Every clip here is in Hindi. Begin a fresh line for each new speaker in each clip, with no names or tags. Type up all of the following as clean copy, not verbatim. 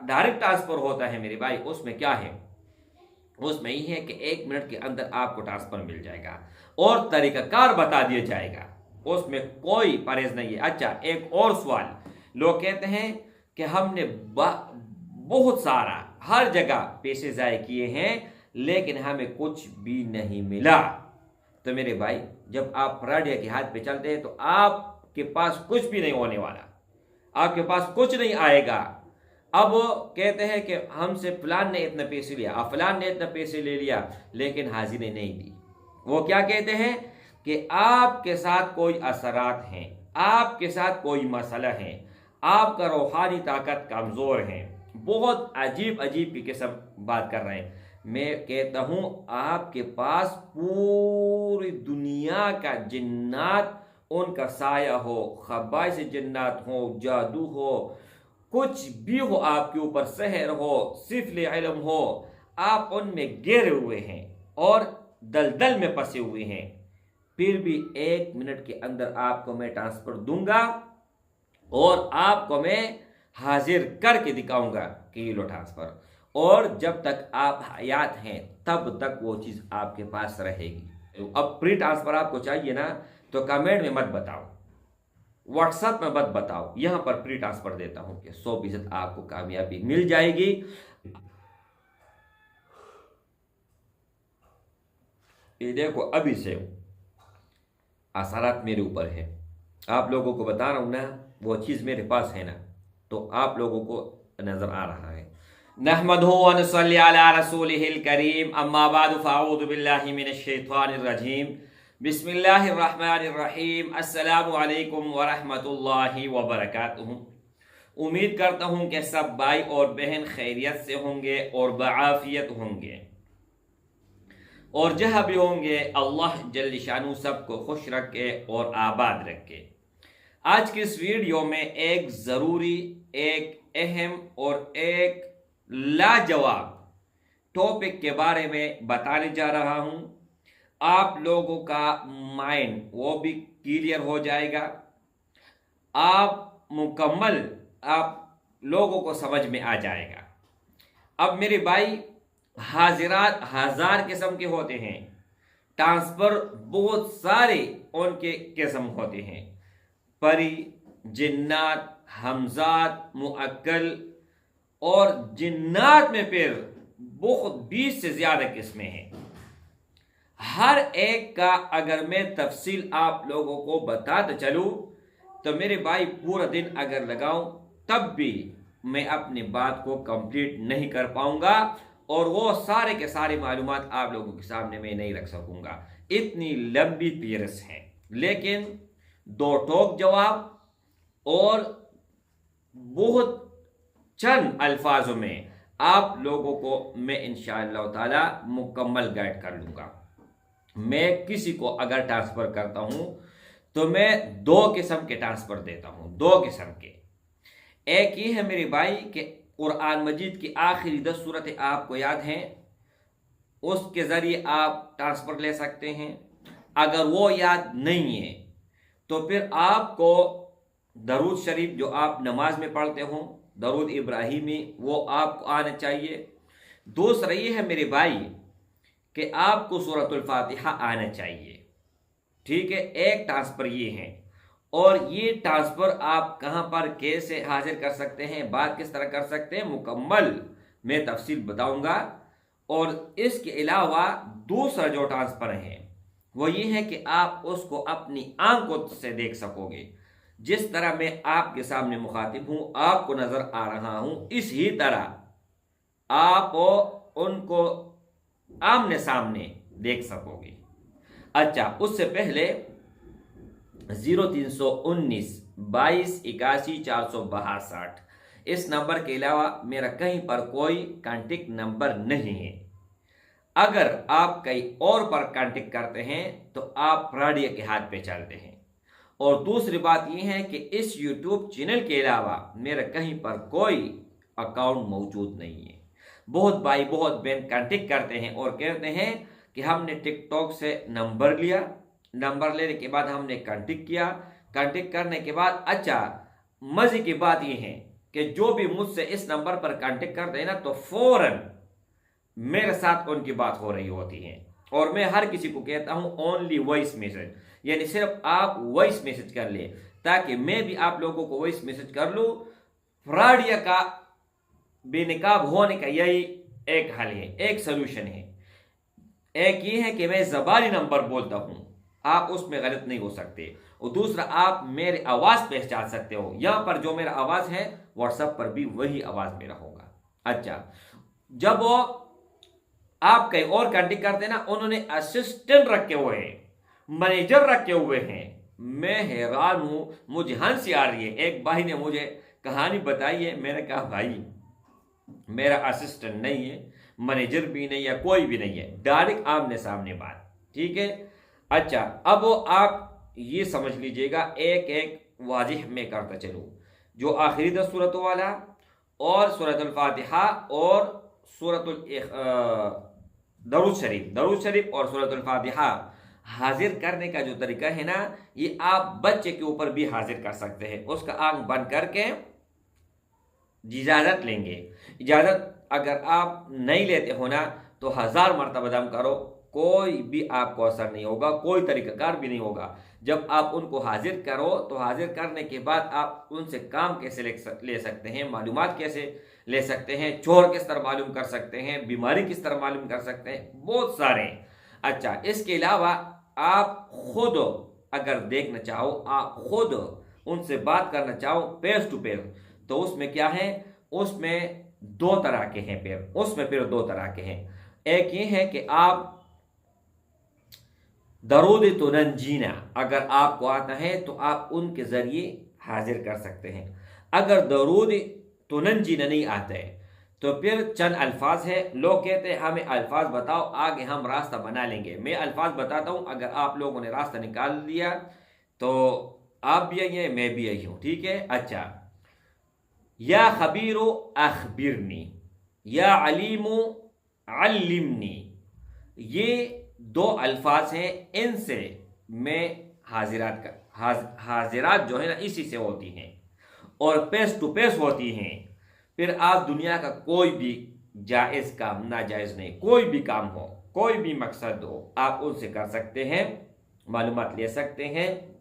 डायरेक्ट ट्रांसफ़र होता है मेरे भाई, उसमें क्या है, उसमें ही है कि 1 मिनट के अंदर आपको ट्रांसफ़र मिल जाएगा और तरीक़ाकार बता दिया जाएगा, उसमें कोई परहेज नहीं है। अच्छा, एक और सवाल, लोग कहते हैं कि हमने बहुत सारा हर जगह पैसे ज़ाय किए हैं लेकिन हमें कुछ भी नहीं मिला। तो मेरे भाई, जब आप फ्राडिया के हाथ पे चलते हैं तो आपके पास कुछ भी नहीं होने वाला, आपके पास कुछ नहीं आएगा। अब कहते हैं कि हमसे फलान ने इतना पैसे लिया, अब फलान ने इतना पैसे ले लिया लेकिन हाजिरी नहीं दी। वो क्या कहते हैं कि आपके साथ कोई असरात हैं, आपके साथ कोई मसला है, आपका रूहानी ताकत कमज़ोर है। बहुत अजीब अजीब की किस्म बात कर रहे हैं। मैं कहता हूँ आपके पास पूरी दुनिया का जिन्नात, उनका साया हो, खबाइश जिन्नात हो, जादू हो, कुछ भी हो, आपके ऊपर सहर हो, सिफले इल्म हो, आप उनमें गिरे हुए हैं और दलदल में फंसे हुए हैं, फिर भी 1 मिनट के अंदर आपको मैं ट्रांसफर दूंगा और आपको मैं हाजिर करके दिखाऊंगा कि ये लो ट्रांसफर। और जब तक आप हयात हैं तब तक वो चीज़ आपके पास रहेगी। अब प्री ट्रांसफर आपको चाहिए ना, तो कमेंट में मत बताओ, व्हाट्सएप में मत बताओ, यहां पर प्री ट्रांसफर देता हूं कि 100% आपको कामयाबी मिल जाएगी। ये देखो, अभी से असरात मेरे ऊपर है, आप लोगों को बता रहा हूं ना, वो चीज़ मेरे पास है ना, तो आप लोगों को नज़र आ रहा है। नहमदुहु व नसल्ली अला रसूलिहिल करीम, अम्मा बाद फ़अऊज़ु बिल्लाहि मिनश शैतानिर रजीम, बिस्मिल्लाहिर रहमानिर रहीम, अस्सलामु अलैकुम व रहमतुल्लाहि व बरकातुहू। उम्मीद करता हूँ कि सब भाई और बहन खैरियत से होंगे और बआफियत होंगे, और जहाँ भी होंगे अल्लाह जल्ल शानू सबको खुश रखे और आबाद रखे। आज की इस वीडियो में एक ज़रूरी, एक अहम और एक लाजवाब टॉपिक के बारे में बताने जा रहा हूं। आप लोगों का माइंड वो भी क्लियर हो जाएगा, आप मुकम्मल, आप लोगों को समझ में आ जाएगा। अब मेरे भाई, हाजिरात हजार किस्म के होते हैं, ट्रांसफर बहुत सारे उनके किस्म होते हैं, परी, जिन्नात, हमजात, मुअक्कल, और जिन्नात में फिर बहुत 20 से ज़्यादा किस्में हैं। हर एक का अगर मैं तफसील आप लोगों को बताते चलूँ तो मेरे भाई पूरा दिन अगर लगाऊं तब भी मैं अपनी बात को कंप्लीट नहीं कर पाऊंगा, और वो सारे के सारे मालूमात आप लोगों के सामने मैं नहीं रख सकूंगा, इतनी लंबी फहरिस्त है। लेकिन 2 टोक जवाब और बहुत चंद अल्फाजों में आप लोगों को मैं इंशाअल्लाह ताला मुकम्मल गाइड कर लूँगा। मैं किसी को अगर ट्रांसफ़र करता हूँ तो मैं 2 किस्म के ट्रांसफ़र देता हूँ, 2 किस्म के। एक ये है मेरे भाई कि कुरान मजीद की आखिरी 10 सूरतें आपको याद हैं, उसके ज़रिए आप ट्रांसफ़र ले सकते हैं। अगर वो याद नहीं है तो फिर आपको दरूद शरीफ जो आप नमाज में पढ़ते हो, दरूद इब्राहिमी, वो आपको आना चाहिए। दूसरा ये है मेरे भाई कि आपको सूरतुल फातिहा आना चाहिए, ठीक है। एक ट्रांसफ़र ये है, और ये ट्रांसफ़र आप कहाँ पर कैसे हाजिर कर सकते हैं, बात किस तरह कर सकते हैं, मुकम्मल मैं तफसील बताऊंगा। और इसके अलावा दूसरा जो ट्रांसफ़र है वो ये है कि आप उसको अपनी आंखों से देख सकोगे। जिस तरह मैं आपके सामने मुखातिब हूँ, आपको नज़र आ रहा हूँ, इसी तरह आप उनको आमने सामने देख सकोगे। अच्छा, उससे पहले 0319 22 81 462 इस नंबर के अलावा मेरा कहीं पर कोई कांटेक्ट नंबर नहीं है। अगर आप कहीं और पर कांटेक्ट करते हैं तो आप फ्रॉडिया के हाथ पे चलते हैं। और दूसरी बात यह है कि इस YouTube चैनल के अलावा मेरा कहीं पर कोई अकाउंट मौजूद नहीं है। बहुत भाई, बहुत बहन कांटेक्ट करते हैं और कहते हैं कि हमने टिकटॉक से नंबर लिया, नंबर लेने के बाद हमने कांटेक्ट किया, कांटेक्ट करने के बाद, अच्छा मज़े की बात यह है कि जो भी मुझसे इस नंबर पर कांटेक्ट करते हैं ना, तो फौरन मेरे साथ उनकी बात हो रही होती है। और मैं हर किसी को कहता हूं ओनली वॉइस मैसेज, यानी सिर्फ आप वॉइस मैसेज कर ले, ताकि मैं भी आप लोगों को वॉइस मैसेज कर लूं। फ्रॉडिया का बेनकाब होने का यही एक हल है, एक सोल्यूशन है। एक ये है कि मैं ज़बानी नंबर बोलता हूं, आप उसमें गलत नहीं हो सकते। और दूसरा, आप मेरी आवाज़ पहचान सकते हो। यहां पर जो मेरा आवाज़ है, व्हाट्सएप पर भी वही आवाज़ मेरा होगा। अच्छा, जब वो आप कहीं और कांटेक्ट करते हैं ना, उन्होंने असिस्टेंट रखे हुए हैं, मैनेजर रखे हुए हैं। मैं हैरान हूं, मुझे हंसी आ रही है। एक भाई ने मुझे कहानी बताई है, मैंने कहा भाई मेरा असिस्टेंट नहीं है, मैनेजर भी नहीं है, कोई भी नहीं है, डायरेक्ट आमने सामने बात। ठीक है। अच्छा, अब वो आप ये समझ लीजिएगा, एक एक वाजिह में करता चलूँ। जो आखिरी 10 सूरतों वाला और सूरतुल फातिहा और सूरतुल दरूद शरीफ और सूरतुल फातिहा हाजिर करने का जो तरीका है ना, ये आप बच्चे के ऊपर भी हाजिर कर सकते हैं। उसका आंख बंद करके इजाज़त लेंगे। इजाज़त अगर आप नहीं लेते हो ना, तो 1000 मरतबा दम करो, कोई भी आपको असर नहीं होगा, कोई तरीक़ाकार भी नहीं होगा। जब आप उनको हाजिर करो, तो हाजिर करने के बाद आप उनसे काम कैसे ले सकते हैं, मालूमात कैसे ले सकते हैं, चोर किस तरह मालूम कर सकते हैं, बीमारी किस तरह मालूम कर सकते हैं, बहुत सारे। अच्छा, इसके अलावा आप खुद अगर देखना चाहो, आप खुद उनसे बात करना चाहो फेस टू फेस, तो उसमें क्या है, उसमें दो तरह के हैं पेड़, उसमें फिर दो तरह के हैं। एक ये है कि आप दरूद तुनजीना अगर आपको आता है, तो आप उनके जरिए हाजिर कर सकते हैं। अगर दरूद तुनजीना नहीं आता है, तो फिर चंद अल्फाज है। लोग कहते हैं हमें अल्फाज बताओ, आगे हम रास्ता बना लेंगे। मैं अल्फाज बताता हूं, अगर आप लोगों ने रास्ता निकाल लिया तो आप भी यही हैं, मैं भी यही हूं। ठीक है। अच्छा, या खबीरो अखबिरनी, या अलीमो अल्लिमनी, ये दो अल्फाज हैं। इनसे मैं हाजिरात जो है ना, इसी से होती हैं और फेस टू फेस होती हैं। फिर आप दुनिया का कोई भी जायज़ काम, नाजायज़ नहीं, कोई भी काम हो, कोई भी मकसद हो, आप उनसे कर सकते हैं, मालूमात ले सकते हैं।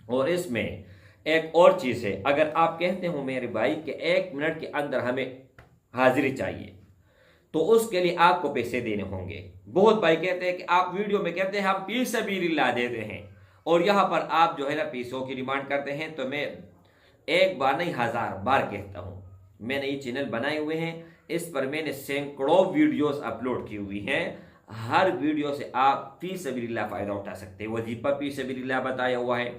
और इसमें एक और चीज़ है, अगर आप कहते हो मेरे भाई कि 1 मिनट के अंदर हमें हाजिरी चाहिए, तो उसके लिए आपको पैसे देने होंगे। बहुत भाई कहते हैं कि आप वीडियो में कहते हैं हम फी सबीलिल्लाह देते हैं, और यहाँ पर आप जो है ना पैसों की डिमांड करते हैं। तो मैं एक बार नहीं 1000 बार कहता हूँ, मैंने ये चैनल बनाए हुए हैं, इस पर मैंने सैकड़ों वीडियोस अपलोड की हुई हैं। हर वीडियो से आप फी सबीलिल्लाह फ़ायदा उठा सकते हैं। वजीफा फी सबीलिल्लाह बताया हुआ है,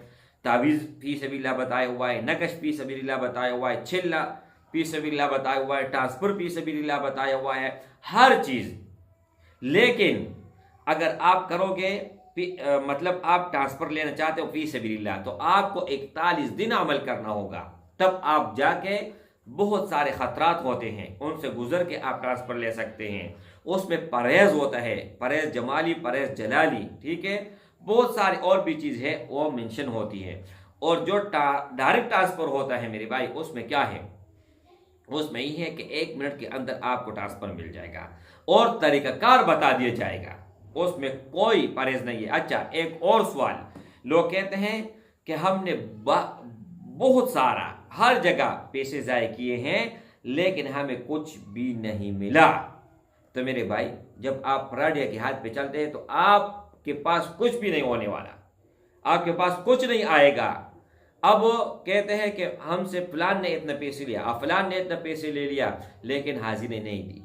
तावीज़ फी सबीलिल्लाह बताया हुआ है, नकश फी सबीलिल्लाह बताया हुआ है, छिल्ला फी सबीलिल्लाह बताया हुआ है, ट्रांसफर फी सबीलिल्लाह बताया हुआ है, हर चीज़। लेकिन अगर आप करोगे मतलब आप ट्रांसफर लेना चाहते हो फी सबीलिल्लाह, तो आपको 41 दिन अमल करना होगा, तब आप जाके बहुत सारे खतरात होते हैं, उनसे गुजर के आप ट्रांसफर ले सकते हैं। उसमें परहेज होता है, परहेज जमाली, परहेज जलाली। ठीक है। बहुत सारी और भी चीज़ है वो मेंशन होती है। और जो डायरेक्ट ट्रांसफर होता है मेरे भाई, उसमें क्या है, उसमें ही है कि 1 मिनट के अंदर आपको ट्रांसफर मिल जाएगा और तरीकाकार बता दिया जाएगा, उसमें कोई परहेज नहीं है। अच्छा, एक और सवाल, लोग कहते हैं कि हमने बहुत सारा हर जगह पैसे ज़ाय किए हैं, लेकिन हमें कुछ भी नहीं मिला। तो मेरे भाई, जब आप फ्रॉडिया के हाथ पे चलते हैं, तो आपके पास कुछ भी नहीं होने वाला, आपके पास कुछ नहीं आएगा। अब कहते हैं कि हमसे फलान ने इतना पैसे लिया, फलान ने इतना पैसे ले लिया, लेकिन हाजिरी नहीं दी।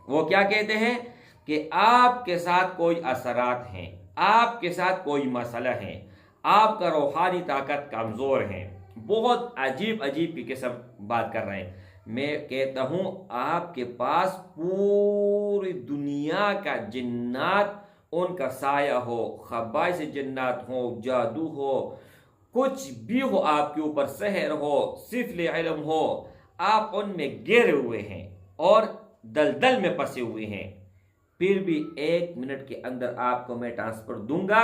वो क्या कहते हैं कि आपके साथ कोई असरात हैं, आपके साथ कोई मसला है, आपका रूहानी ताकत कमज़ोर है। बहुत अजीब अजीब की किस्म बात कर रहे हैं। मैं कहता हूँ आपके पास पूरी दुनिया का जिन्नात, उनका साया हो, खबाइस जिन्नात हो, जादू हो, कुछ भी हो, आपके ऊपर सहर हो, सिफले इल्म हो, आप उनमें गिरे हुए हैं और दलदल में फंसे हुए हैं, फिर भी 1 मिनट के अंदर आपको मैं ट्रांसफर दूंगा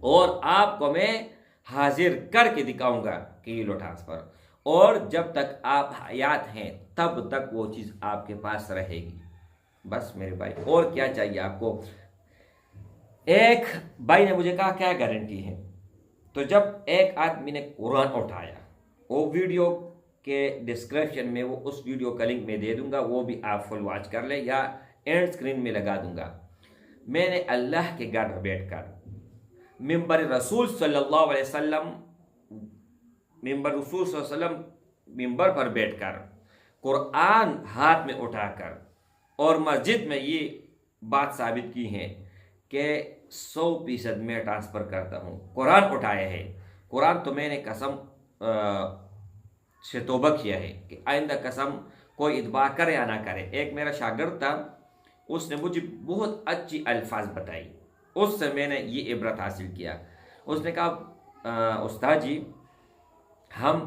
और आपको मैं हाजिर करके दिखाऊंगा कि ये लो ट्रांसफर। और जब तक आप हयात हैं तब तक वो चीज़ आपके पास रहेगी। बस मेरे भाई, और क्या चाहिए आपको। एक भाई ने मुझे कहा क्या गारंटी है, तो जब एक आदमी ने कुरान उठाया, वो वीडियो के डिस्क्रिप्शन में वो उस वीडियो का लिंक मैं दे दूंगा, वो भी आप फुल वॉच कर ले या एंड स्क्रीन में लगा दूंगा। मैंने अल्लाह के घर बैठकर मिंबर रसूल सल्लल्लाहु अलैहि वसल्लम मिंबर पर बैठकर कुरान हाथ में उठाकर और मस्जिद में ये बात साबित की है कि 100% मैं ट्रांसफ़र करता हूँ। कुरान उठाया है, कुरान तो मैंने कसम से तौबा किया है कि आइंदा कसम कोई इतबार करे या ना करे। एक मेरा शागिर्द था, उसने मुझे बहुत अच्छी अल्फाज बताई, उससे मैंने ये इबरत हासिल किया। उसने कहा उस्ताद जी, हम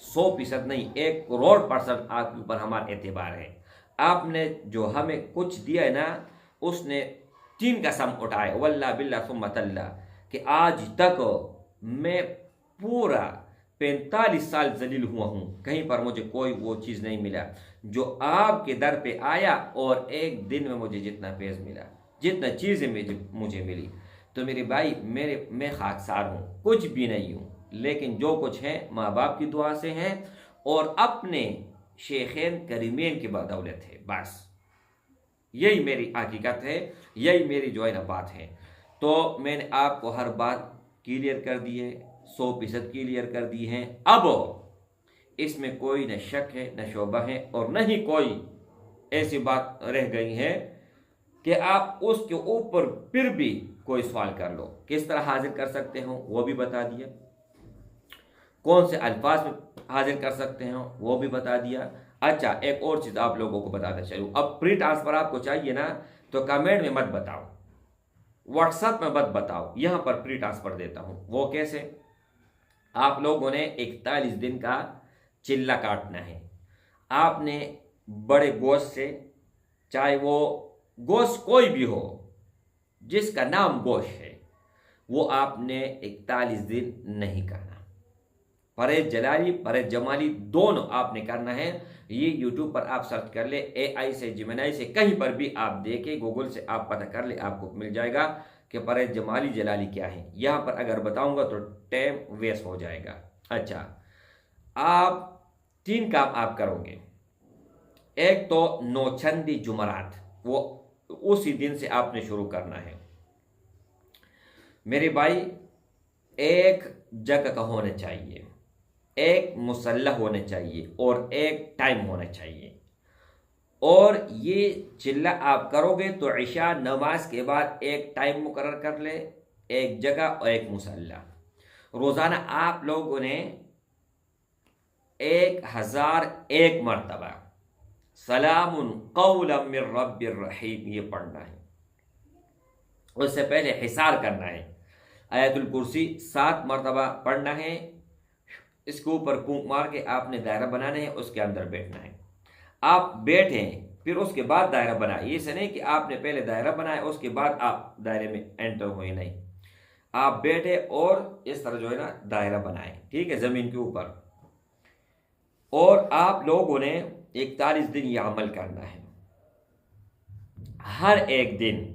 100% नहीं 1 करोड़% आपके ऊपर हमारा एतबार है। आपने जो हमें कुछ दिया है ना, उसने 3 कसम उठाए वल्लाह बिल्लाह सुम्मा तल्ला कि आज तक मैं पूरा 45 साल जलील हुआ हूँ, कहीं पर मुझे कोई वो चीज़ नहीं मिला जो आपके दर पे आया और एक दिन में मुझे जितना फैज़ मिला, जितना चीज़ें मुझे मिली। तो मेरे भाई, मैं खाकसार हूँ, कुछ भी नहीं हूँ, लेकिन जो कुछ है माँ बाप की दुआ से है और अपने शेखैन करीमैन की बदौलत है। बस यही मेरी हकीकत है, यही मेरी जो है ना बात है। तो मैंने आपको हर बात क्लियर कर दी है, 100% क्लियर कर दी है। अब इसमें कोई न शक है न शोबा है और न ही कोई ऐसी बात रह गई है कि आप उसके ऊपर फिर भी कोई सवाल कर लो। किस तरह हाजिर कर सकते हो वो भी बता दिया, कौन से अल्फाज में हाजिर कर सकते हो वो भी बता दिया। अच्छा, एक और चीज़ आप लोगों को बताता चलूँ, अब प्री ट्रांसफ़र आपको चाहिए ना, तो कमेंट में मत बताओ, व्हाट्सएप में मत बताओ, यहाँ पर प्री ट्रांसफ़र देता हूँ। वो कैसे, आप लोगों ने 41 दिन का चिल्ला काटना है। आपने बड़े गोश्त से, चाहे वो गोश्त कोई भी हो जिसका नाम गोश्त है, वो आपने 41 दिन नहीं करना। परहेज जलाली परहेज जमाली दोनों आपने करना है। ये यूट्यूब पर आप सर्च कर ले, AI से जिमिनाई से कहीं पर भी आप देखें, गूगल से आप पता कर ले, आपको मिल जाएगा कि परहेज जमाली जलाली क्या है। यहाँ पर अगर बताऊंगा तो टाइम वेस्ट हो जाएगा। अच्छा, आप 3 काम आप करोगे। एक तो नौचंदी जुमरात, वो उसी दिन से आपने शुरू करना है मेरे भाई। एक जगह का होना चाहिए, एक मुसल्ला होना चाहिए और एक टाइम होना चाहिए। और ये चिल्ला आप करोगे तो इशा नमाज के बाद एक टाइम मुकर्रर कर ले, एक जगह और एक मुसल्ला। रोज़ाना आप लोगों ने 1001 मरतबा सलामुन कौलन मिर रब्बिर रहीम ये पढ़ना है। उससे पहले हिसार करना है, आयतुल कुर्सी 7 मरतबा पढ़ना है। इसके ऊपर फूंक मार के आपने दायरा बनाना है, उसके अंदर बैठना है। आप बैठें, फिर उसके बाद दायरा बनाए। ये से नहीं कि आपने पहले दायरा बनाया उसके बाद आप दायरे में एंटर हुए, नहीं, आप बैठे और इस तरह जो है ना दायरा बनाए, ठीक है, ज़मीन के ऊपर। और आप लोगों ने 41 दिन ये अमल करना है। हर एक दिन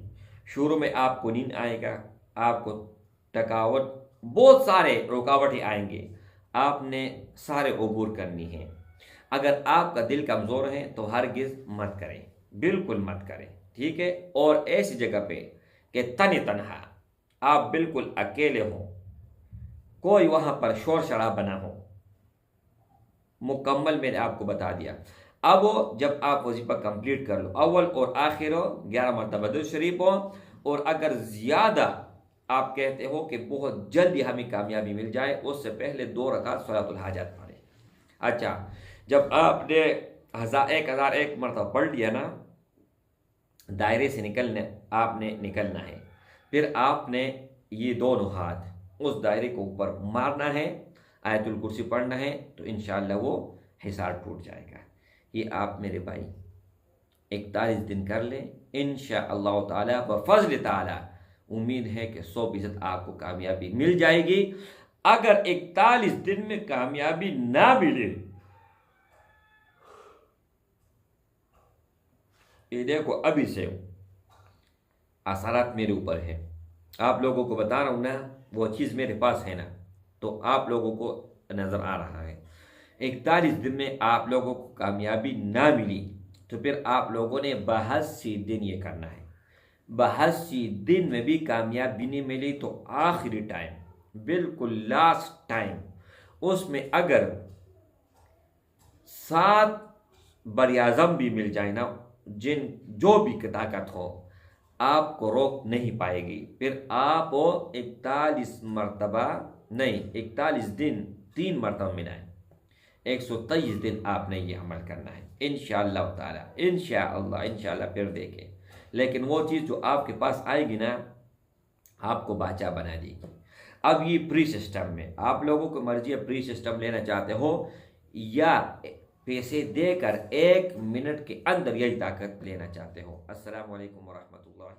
शुरू में आपको नींद आएगा, आपको थकावट, बहुत सारे रुकावटें आएंगे, आपने सारे अबूर करनी है। अगर आपका दिल कमज़ोर है तो हरगिज़ मत करें, बिल्कुल मत करें, ठीक है। और ऐसी जगह पे कि तन तनहा आप बिल्कुल अकेले हो, कोई वहाँ पर शोर शराबा ना हो, मुकम्मल मैंने आपको बता दिया। अब जब आप वजीफा कंप्लीट कर लो, अव्वल और आखिर 11 मरतबा दुरूद शरीफ हो। और अगर ज़्यादा आप कहते हो कि बहुत जल्दी हमें कामयाबी मिल जाए, उससे पहले 2 रकात सलातुल हाजत पढ़े। अच्छा, जब आपने 1001 मरतबा पढ़ लिया ना, दायरे से आपने निकलना है। फिर आपने ये दोनों हाथ उस दायरे को ऊपर मारना है, आयतुल कुर्सी पढ़ना है, तो इंशाअल्लाह वो हिसार टूट जाएगा। ये आप मेरे भाई 41 दिन कर लें, इंशाअल्लाह ताला बफज़ल ताला उम्मीद है कि 100% आपको कामयाबी मिल जाएगी। अगर 41 दिन में कामयाबी ना मिले ये देखो अभी से असरात मेरे ऊपर है, आप लोगों को बता रहा हूँ ना, वो चीज़ मेरे पास है ना, तो आप लोगों को नज़र आ रहा है। 41 दिन में आप लोगों को कामयाबी ना मिली तो फिर आप लोगों ने 82 दिन ये करना है। 82 दिन में भी कामयाबी नहीं मिली तो आखिरी टाइम, बिल्कुल लास्ट टाइम, उसमें अगर 7 बरियाज़म भी मिल जाए ना, जो भी ताकत हो, आपको रोक नहीं पाएगी। फिर आप 41 मरतबा नहीं, 41 दिन 3 मरतबा मिलाएं, 123 दिन आपने ये अमल करना है इंशाअल्लाह ताला। इंशाअल्लाह फिर देखें, लेकिन वो चीज़ जो आपके पास आएगी ना, आपको बाचा बना देगी। अब ये प्री सिस्टम में आप लोगों को मर्जी है, प्री सिस्टम लेना चाहते हो या पैसे देकर 1 मिनट के अंदर यही ताकत लेना चाहते हो। अस्सलाम वालेकुम वरहमतुल्लाहि।